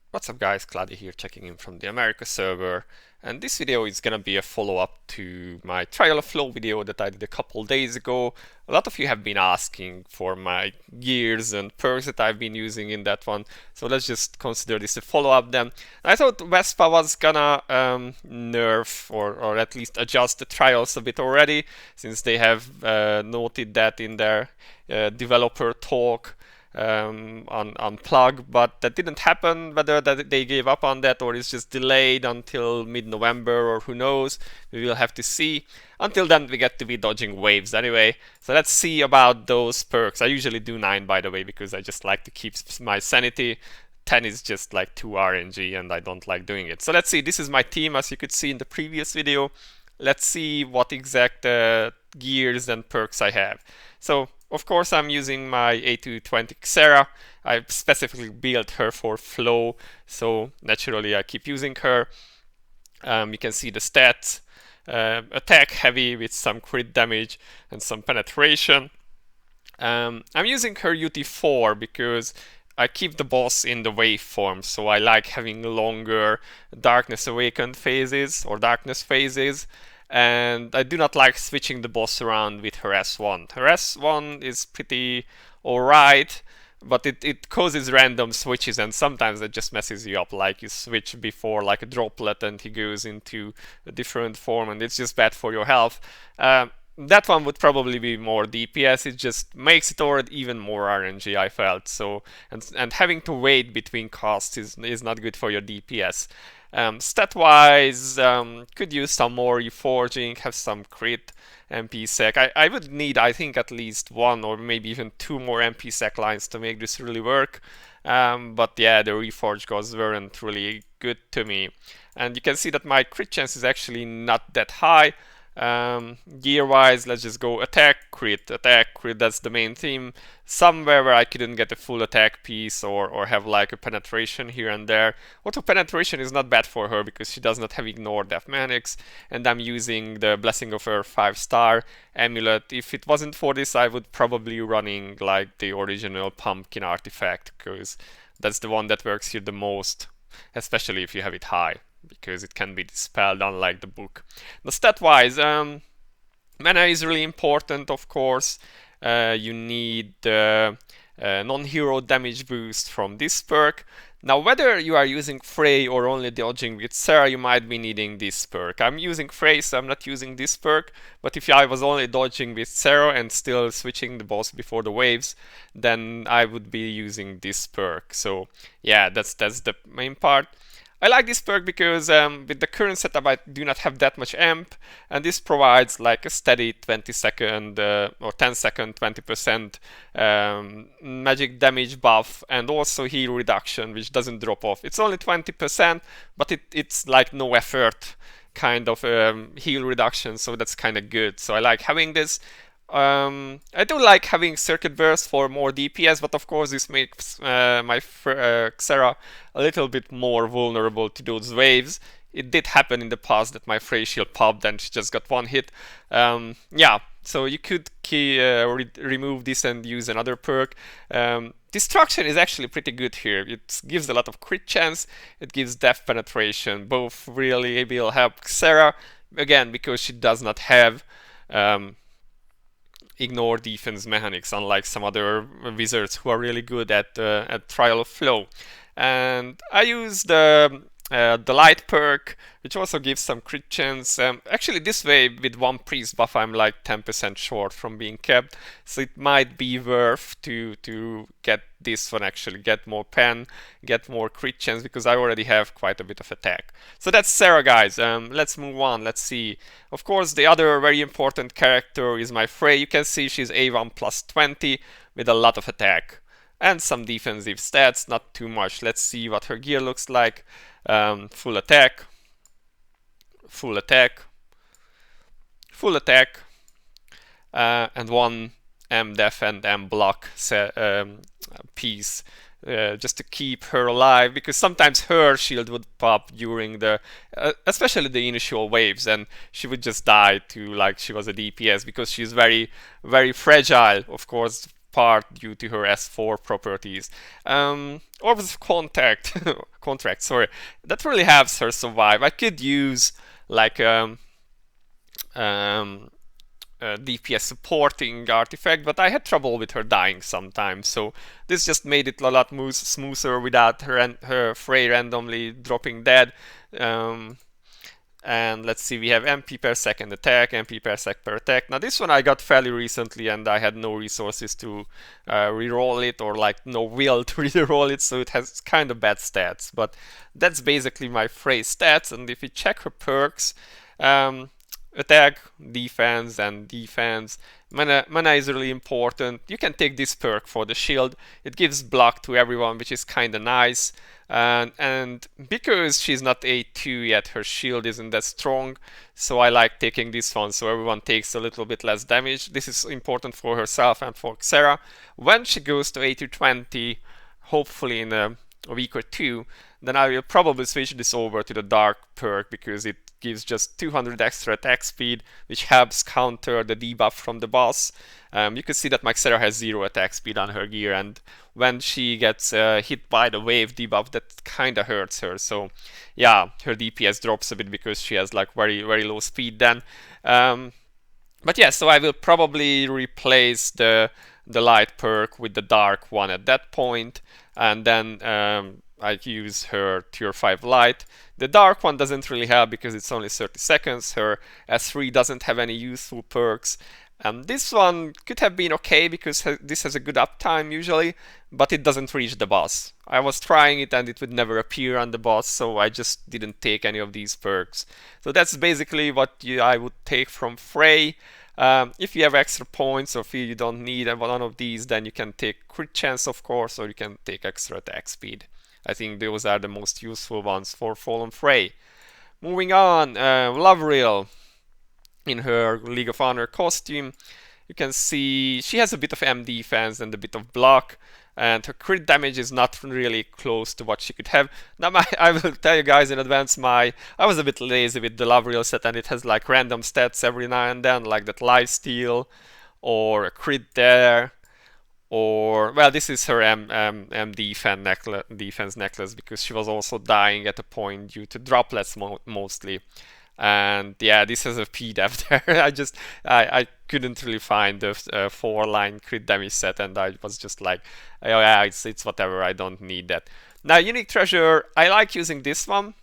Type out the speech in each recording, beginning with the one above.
What's up guys, Cloudie here checking in from the America server, and this video is gonna be a follow-up to my trial of flow video that I did a couple days ago. A lot of you have been asking for my gears and perks that I've been using in that one, so let's just consider this a follow-up then. I thought Vespa was gonna nerf or at least adjust the trials a bit already, since they have noted that in their developer talk on plug, but that didn't happen. Whether that they gave up on that or it's just delayed until mid-November or who knows, we will have to see. Until then, we get to be dodging waves anyway. So let's see about those perks. I usually do 9, by the way, because I just like to keep my sanity. 10 is just like too RNG and I don't like doing it. So let's see, this is my team as you could see in the previous video. Let's see what exact gears and perks I have. So of course I'm using my A220 Xerah. I specifically built her for flow, so naturally I keep using her. You can see the stats. Attack heavy with some crit damage and some penetration. I'm using her UT4 because I keep the boss in the waveform, so I like having longer Darkness Awakened phases or Darkness phases, and I do not like switching the boss around with her S1. Her S1 is pretty alright, but it causes random switches, and sometimes it just messes you up, like you switch before like a droplet and he goes into a different form, and it's just bad for your health. That one would probably be more DPS. It just makes it already even more RNG, I felt. So and having to wait between casts is not good for your DPS. Stat wise, could use some more reforging, have some crit MP sec. I would need, I think, at least 1 or maybe even 2 more MP sec lines to make this really work. But yeah, the reforge goals weren't really good to me. And you can see that my crit chance is actually not that high. Gear wise, let's just go attack, crit, that's the main theme. Somewhere where I couldn't get a full attack piece or have like a penetration here and there. Auto penetration is not bad for her because she does not have ignore death mechanics, and I'm using the Blessing of Earth 5-star amulet. If it wasn't for this, I would probably running like the original pumpkin artifact, because that's the one that works here the most, especially if you have it high, because it can be dispelled unlike the book. Now stat wise, mana is really important, of course. You need the non-hero damage boost from this perk. Now whether you are using Frey or only dodging with Xerah, you might be needing this perk. I'm using Frey, so I'm not using this perk, but if I was only dodging with Xerah and still switching the boss before the waves, then I would be using this perk. So yeah, that's the main part. I like this perk because with the current setup I do not have that much amp, and this provides like a steady 20 second or 10 second 20% magic damage buff, and also heal reduction, which doesn't drop off. It's only 20%, but it's like no effort kind of heal reduction, so that's kind of good. So I like having this. I do like having Circuit Burst for more DPS, but of course this makes my Xerah a little bit more vulnerable to those waves. It did happen in the past that my Frey shield popped and she just got 1 hit. Yeah, so you could remove this and use another perk. Destruction is actually pretty good here. It gives a lot of crit chance, it gives death penetration, both really will help Xerah, again because she does not have ignore defense mechanics, unlike some other wizards who are really good at trial of flow. And I use the light perk, which also gives some crit chance. Actually, this way with 1 priest buff, I'm like 10% short from being kept, so it might be worth to get this one, actually get more pen, get more crit chance, because I already have quite a bit of attack. So that's Xerah, guys. Let's move on. Let's see. Of course, the other very important character is my Frey. You can see she's A1 plus 20 with a lot of attack and some defensive stats, not too much. Let's see what her gear looks like. Full attack, full attack, full attack, and 1 M def and M block piece, just to keep her alive, because sometimes her shield would pop during the especially the initial waves, and she would just die to like she was a DPS, because she's very fragile, of course, apart due to her S4 properties. Orbs of contract, sorry, that really helps her survive. I could use like DPS supporting artifact, but I had trouble with her dying sometimes, so this just made it a lot smoother without her Frey randomly dropping dead. And let's see, we have MP per second attack, MP per sec per attack. Now this one I got fairly recently and I had no resources to reroll it, or like no will to reroll it, so it has kind of bad stats. But that's basically my Frey stats, and if you check her perks, attack, defense, and defense. Mana is really important. You can take this perk for the shield. It gives block to everyone, which is kind of nice. And because she's not A2 yet, her shield isn't that strong. So I like taking this one, so everyone takes a little bit less damage. This is important for herself and for Xerah. When she goes to A220, hopefully in a week or two, then I will probably switch this over to the dark perk, because it gives just 200 extra attack speed, which helps counter the debuff from the boss. You can see that my Xerah has 0 attack speed on her gear, and when she gets hit by the wave debuff, that kind of hurts her. So yeah, her DPS drops a bit because she has like very low speed then. But yeah, so I will probably replace the light perk with the dark one at that point, and then I use her tier 5 light. The dark one doesn't really help because it's only 30 seconds. Her S3 doesn't have any useful perks. This one could have been okay because this has a good uptime usually, but it doesn't reach the boss. I was trying it and it would never appear on the boss, so I just didn't take any of these perks. So that's basically what I would take from Frey. If you have extra points or feel you don't need one of these, then you can take crit chance, of course, or you can take extra attack speed. I think those are the most useful ones for Fallen Frey. Moving on, Lovril in her League of Honor costume. You can see she has a bit of M defense and a bit of block, and her crit damage is not really close to what she could have. Now I will tell you guys in advance, I was a bit lazy with the Lovril set, and it has like random stats every now and then, like that lifesteal or a crit there. Or, well, this is her M defense necklace, because she was also dying at a point due to droplets mostly. And yeah, this has a P-Dev there. I couldn't really find the 4-line crit damage set, and I was just like, oh yeah, it's whatever, I don't need that. Now, Unique Treasure, I like using this one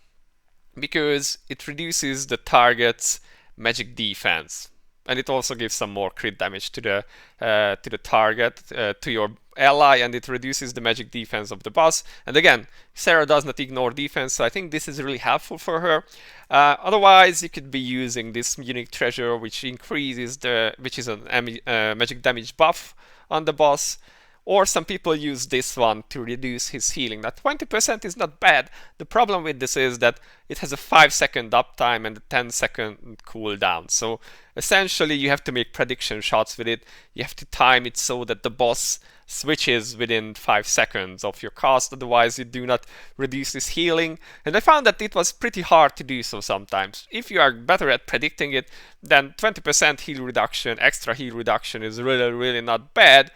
because it reduces the target's magic defense. And it also gives some more crit damage to the target, to your ally, and it reduces the magic defense of the boss. And again, Xerah does not ignore defense, so I think this is really helpful for her. Otherwise, you could be using this Unique Treasure, which increases which is a magic damage buff on the boss. Or some people use this one to reduce his healing. Now 20% is not bad. The problem with this is that it has a 5-second uptime and a 10-second cooldown. So essentially you have to make prediction shots with it. You have to time it so that the boss switches within 5 seconds of your cast, otherwise you do not reduce his healing. And I found that it was pretty hard to do so sometimes. If you are better at predicting it, then 20% heal reduction, extra heal reduction is really not bad.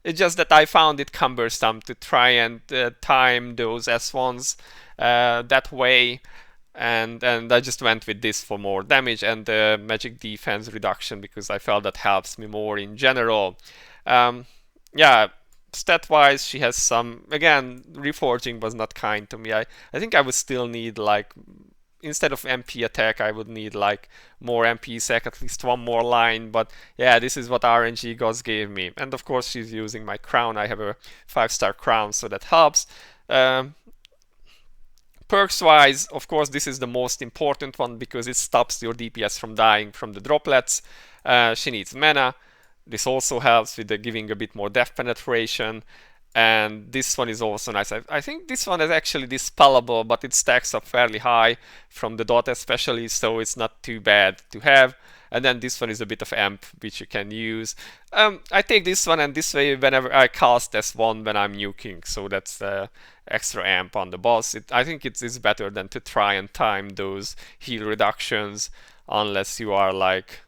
It's just that I found it cumbersome to try and time those S1s that way, and I just went with this for more damage and magic defense reduction because I felt that helps me more in general. Yeah, stat-wise, she has some. Again, reforging was not kind to me. I think I would still need, like, instead of MP attack, I would need like more MP sec, at least one more line. But yeah, this is what RNG gods gave me. And of course, she's using my crown. I have a 5-star crown, so that helps. Perks wise, of course, this is the most important one because it stops your DPS from dying from the droplets. She needs mana. This also helps with giving a bit more depth penetration. And this one is also nice. I think this one is actually dispellable, but it stacks up fairly high from the dot especially, so it's not too bad to have. And then this one is a bit of amp, which you can use. I take this one, and this way whenever I cast S1 when I'm nuking, so that's extra amp on the boss. I think it's better than to try and time those heal reductions, unless you are like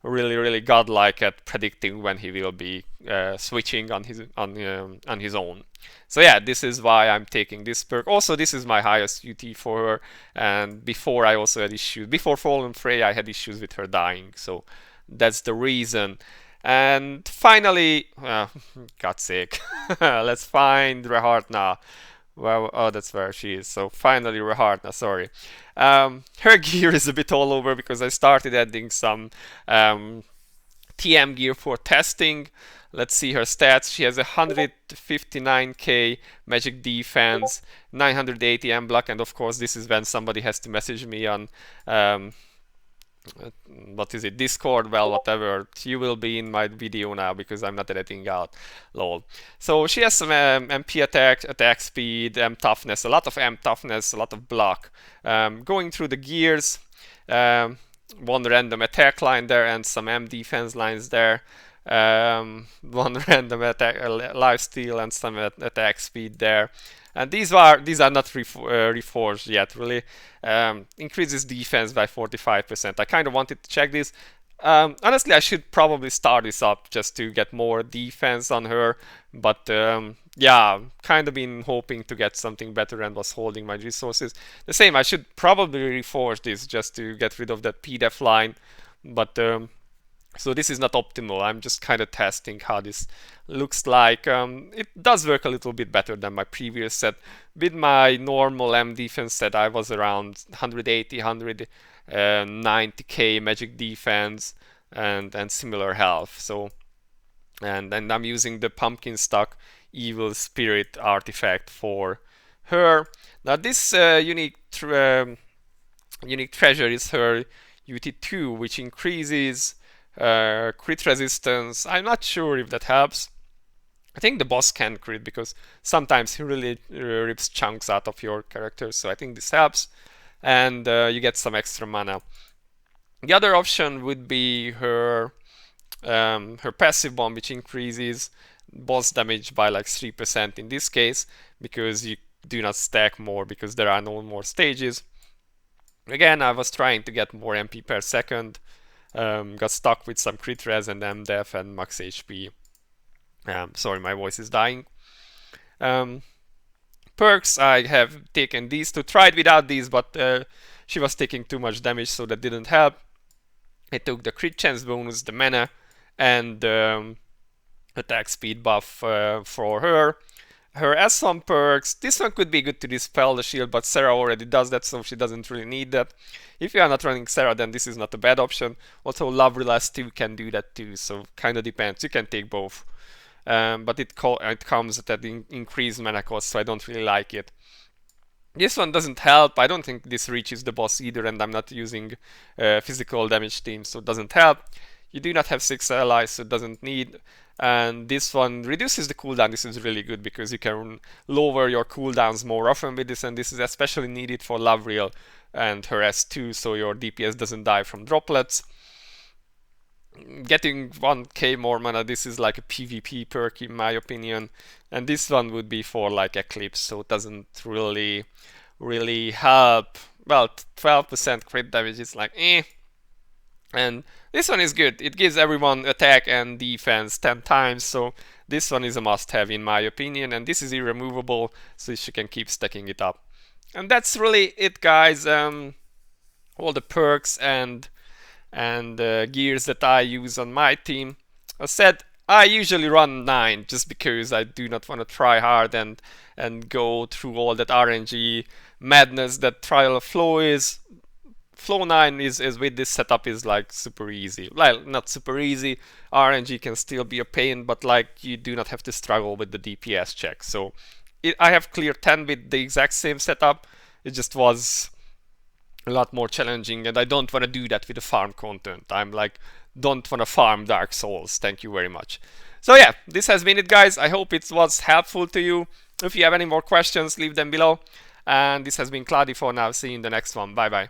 really godlike at predicting when he will be switching on his own. So yeah, this is why I'm taking this perk. Also, this is my highest UT for her, and before I also had issues. Before Fallen Frey, I had issues with her dying, so that's the reason. And finally, God's sake, let's find Rehartna. Well, oh, that's where she is. So finally, Rehartna, sorry. Her gear is a bit all over because I started adding some TM gear for testing. Let's see her stats. She has 159k magic defense, 980 M block, and of course this is when somebody has to message me on what is it, Discord, well, whatever, you will be in my video now because I'm not editing out, lol. So she has some MP attack speed, M toughness, a lot of M toughness, a lot of block. Going through the gears, one random attack line there and some M defense lines there. One random attack lifesteal and some attack speed there. And these are not reforged yet, really. Increases defense by 45%. I kind of wanted to check this. Honestly, I should probably start this up just to get more defense on her. But yeah, kind of been hoping to get something better and was holding my resources. The same, I should probably reforge this just to get rid of that PDEF line. But so this is not optimal. I'm just kind of testing how this looks like. It does work a little bit better than my previous set. With my normal M defense set, I was around 180, 190k magic defense and similar health. So, and I'm using the pumpkin stock evil spirit artifact for her. Now this unique treasure is her UT2, which increases crit resistance. I'm not sure if that helps. I think the boss can crit because sometimes he really rips chunks out of your character, so I think this helps. And you get some extra mana. The other option would be her passive one, which increases boss damage by like 3% in this case, because you do not stack more because there are no more stages. Again, I was trying to get more MP per second. Got stuck with some crit res and MDef and max HP. Sorry, my voice is dying. Perks, I have taken these two. Tried without these, but she was taking too much damage, so that didn't help. I took the crit chance bonus, the mana, and attack speed buff for her. Her S1 perks, this one could be good to dispel the shield, but Xerah already does that, so she doesn't really need that. If you are not running Xerah, then this is not a bad option. Also, Lovely Last 2 can do that too, so kind of depends. You can take both. But it comes at an increased mana cost, so I don't really like it. This one doesn't help. I don't think this reaches the boss either, and I'm not using physical damage team, so it doesn't help. You do not have 6 allies, so it doesn't need. And this one reduces the cooldown. This is really good because you can lower your cooldowns more often with this, and this is especially needed for Lavriel and her S2, so your DPS doesn't die from droplets. Getting 1k more mana, this is like a PvP perk in my opinion, and this one would be for like Eclipse, so it doesn't really help. Well, 12% crit damage is like eh. And this one is good. It gives everyone attack and defense 10 times, so this one is a must-have in my opinion, and this is irremovable, so you can keep stacking it up. And that's really it, guys. All the perks and gears that I use on my team. As said, I usually run 9 just because I do not want to try hard and go through all that RNG madness that Trial of Flow is. Flow 9 is with this setup is like super easy. Well, not super easy. RNG can still be a pain, but like you do not have to struggle with the DPS check. So I have clear 10 with the exact same setup. It just was a lot more challenging, and I don't want to do that with the farm content. I'm like, don't want to farm Dark Souls. Thank you very much. So yeah, this has been it, guys. I hope it was helpful to you. If you have any more questions, leave them below. And this has been Cloudie for now. See you in the next one. Bye bye.